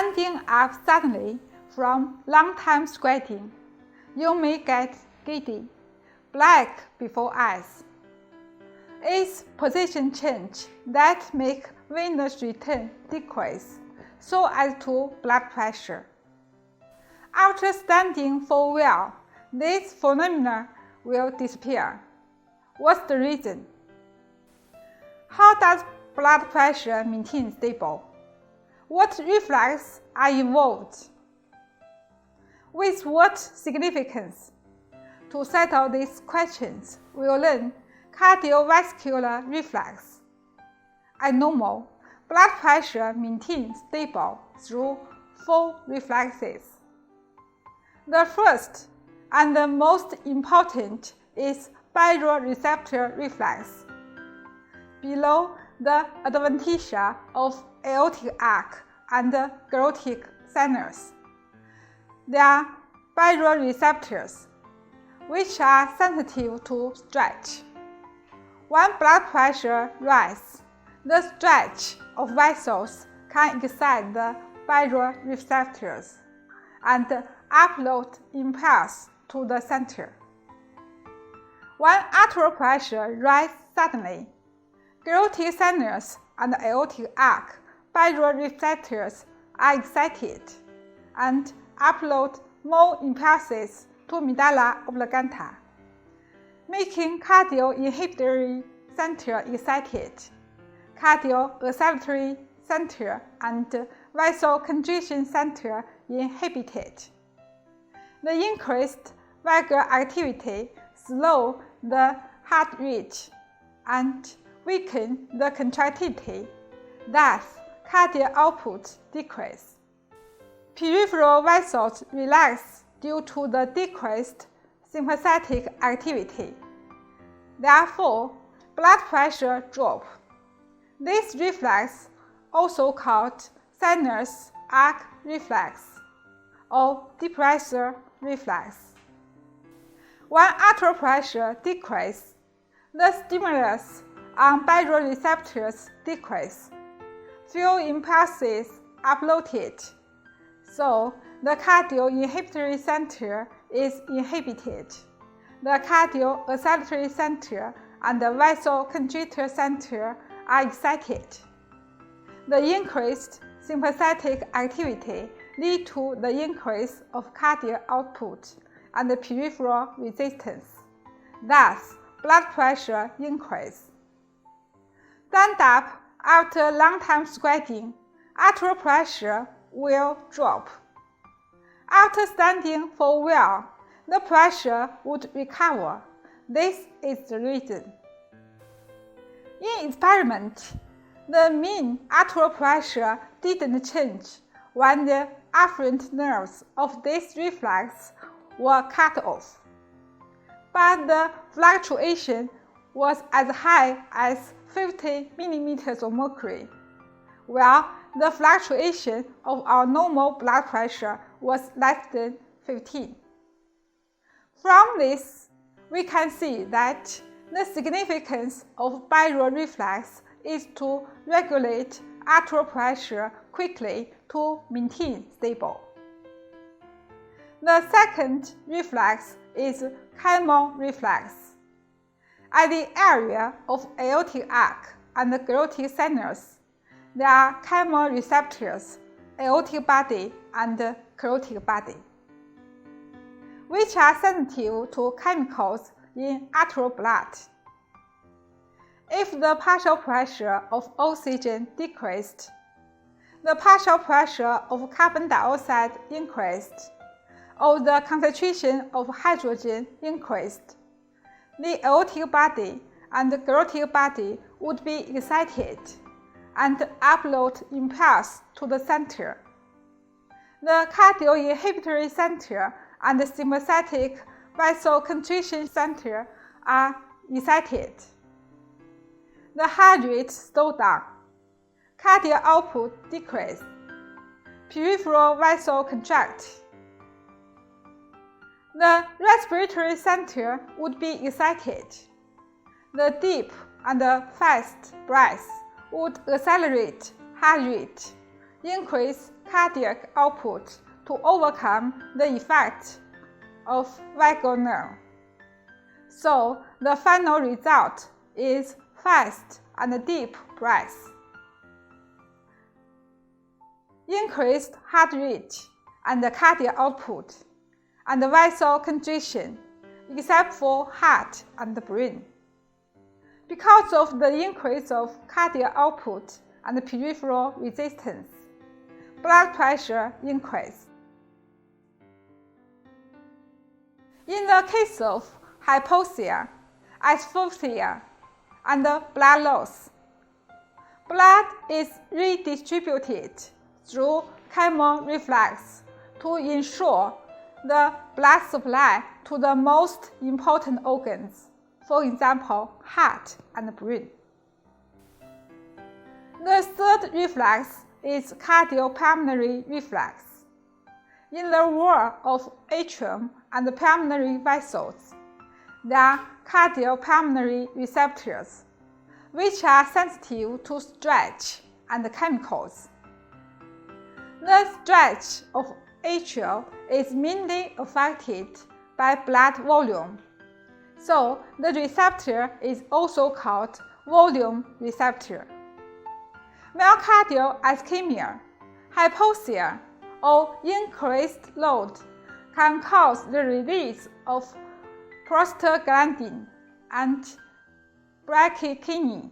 Standing up suddenly from long time squatting, you may get giddy, black before eyes. It's position change that makes venous return decrease so as to blood pressure. After standing for a while, this phenomena will disappear. What's the reason? How does blood pressure maintain stable? What reflexes are involved? With what significance? To settle these questions, we'll learn cardiovascular reflex. At normal, blood pressure maintains stable through 4 reflexes. The first and the most important is baroreceptor reflex. Below the adventitia of aortic arc and glottic sinus, there are baroreceptors, which are sensitive to stretch. When blood pressure rises, the stretch of vessels can excite the baroreceptors and upload impulse to the center. When arterial pressure rises suddenly, glottic sinus and aortic arc baroreceptors are excited and upload more impulses to medulla oblongata, making cardio-inhibitory center excited, cardio-oscillatory center and vasoconstriction center inhibited. The increased vagal activity slows the heart rate and weakens the contractility, thus cardiac output decreases. Peripheral vessels relax due to the decreased sympathetic activity. Therefore, blood pressure drops. This reflex, also called sinus arc reflex or depressor reflex. When arterial pressure decreases, the stimulus on baroreceptors decreases. Few impulses are uploaded, so the cardio-inhibitory center is inhibited. The cardio-oscillatory center and the vasoconstrictor center are excited. The increased sympathetic activity leads to the increase of cardiac output and the peripheral resistance. Thus, blood pressure increases. Stand up after long time squatting, arterial pressure will drop. After standing for a while, the pressure would recover. This is the reason. In experiment, the mean arterial pressure didn't change when the afferent nerves of this reflex were cut off, but the fluctuation was as high as 50 mm of mercury, while the fluctuation of our normal blood pressure was less than 15. From this, we can see that the significance of baroreflex is to regulate arterial pressure quickly to maintain stable. The second reflex is chemoreflex. At the area of aortic arc and the glottic sinus, there are chemoreceptors, aortic body and glottic body, which are sensitive to chemicals in arterial blood. If the partial pressure of oxygen decreased, the partial pressure of carbon dioxide increased, or the concentration of hydrogen increased, the aortic body and the glottic body would be excited and upload impulse to the center. The cardio-inhibitory center and the sympathetic vasoconstriction center are excited. The heart rate slows down, cardiac output decreases, peripheral vessels contract. The respiratory center would be excited. The deep and the fast breath would accelerate heart rate, increase cardiac output to overcome the effect of vagal nerve. So the final result is fast and deep breath. Increased heart rate and cardiac output and vasoconstriction, except for heart and brain. Because of the increase of cardiac output and peripheral resistance, blood pressure increase. In the case of hypoxia, asphyxia, and blood loss, blood is redistributed through chemoreflex to ensure the blood supply to the most important organs, for example, heart and brain. The third reflex is cardiopulmonary reflex. In the wall of atrium and pulmonary vessels, there are cardiopulmonary receptors, which are sensitive to stretch and chemicals. The stretch of atrium is mainly affected by blood volume, so the receptor is also called volume receptor. Myocardial ischemia, hypoxia, or increased load can cause the release of prostaglandin and bradykinin,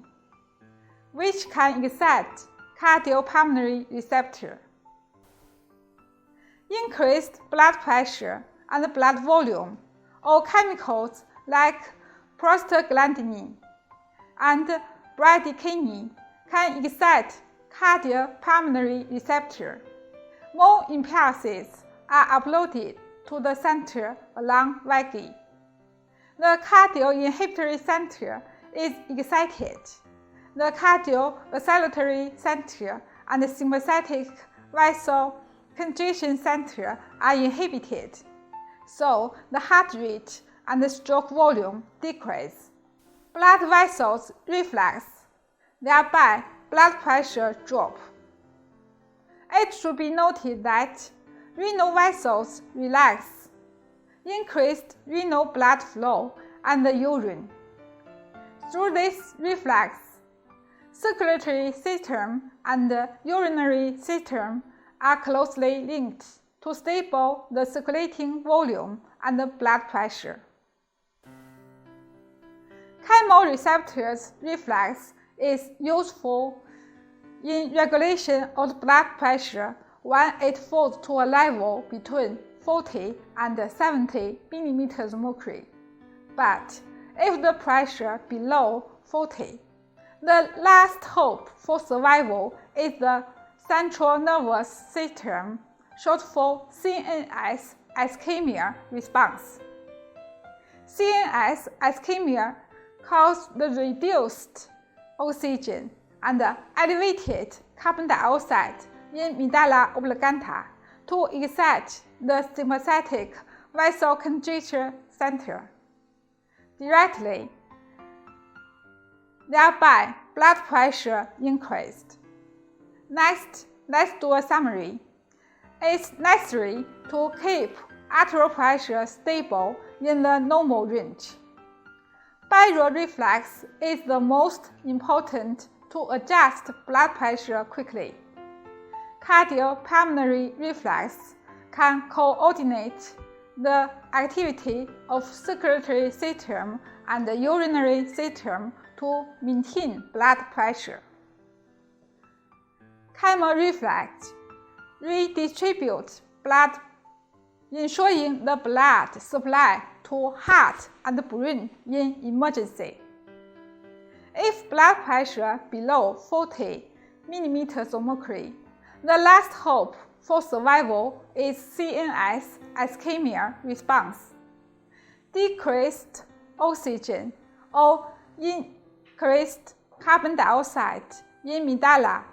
which can excite cardiopulmonary receptor. Increased blood pressure and blood volume, or chemicals like prostaglandin and bradykinin, can excite cardiopulmonary receptor. More impulses are uploaded to the center along vagus. The cardioinhibitory center is excited. The cardioacceleratory center and the sympathetic vasoconstriction center are inhibited, so the heart rate and the stroke volume decrease. Blood vessels reflex, thereby blood pressure drop. It should be noted that renal vessels relax, increased renal blood flow and the urine. Through this reflex, circulatory system and the urinary system are closely linked to stable the circulating volume and the blood pressure. Chemoreceptors reflex is useful in regulation of blood pressure when it falls to a level between 40 and 70 mm mercury. But if the pressure below 40, the last hope for survival is the central nervous system, short for CNS ischemia response. CNS ischemia causes the reduced oxygen and elevated carbon dioxide in medulla oblongata to excite the sympathetic vasoconstriction center directly, thereby blood pressure increased. Next, let's do a summary. It's necessary to keep arterial pressure stable in the normal range. Baroreflex is the most important to adjust blood pressure quickly. Cardiopulmonary reflex can coordinate the activity of circulatory system and the urinary system to maintain blood pressure. Chemoreflex redistributes blood, ensuring the blood supply to heart and brain in emergency. If blood pressure below 40 mm of mercury, the last hope for survival is CNS ischemia response. Decreased oxygen or increased carbon dioxide in medulla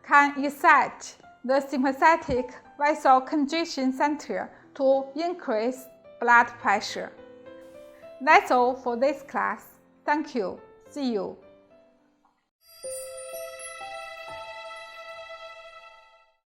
can excite the sympathetic vasoconstriction center to increase blood pressure. That's all for this class. Thank you. See you.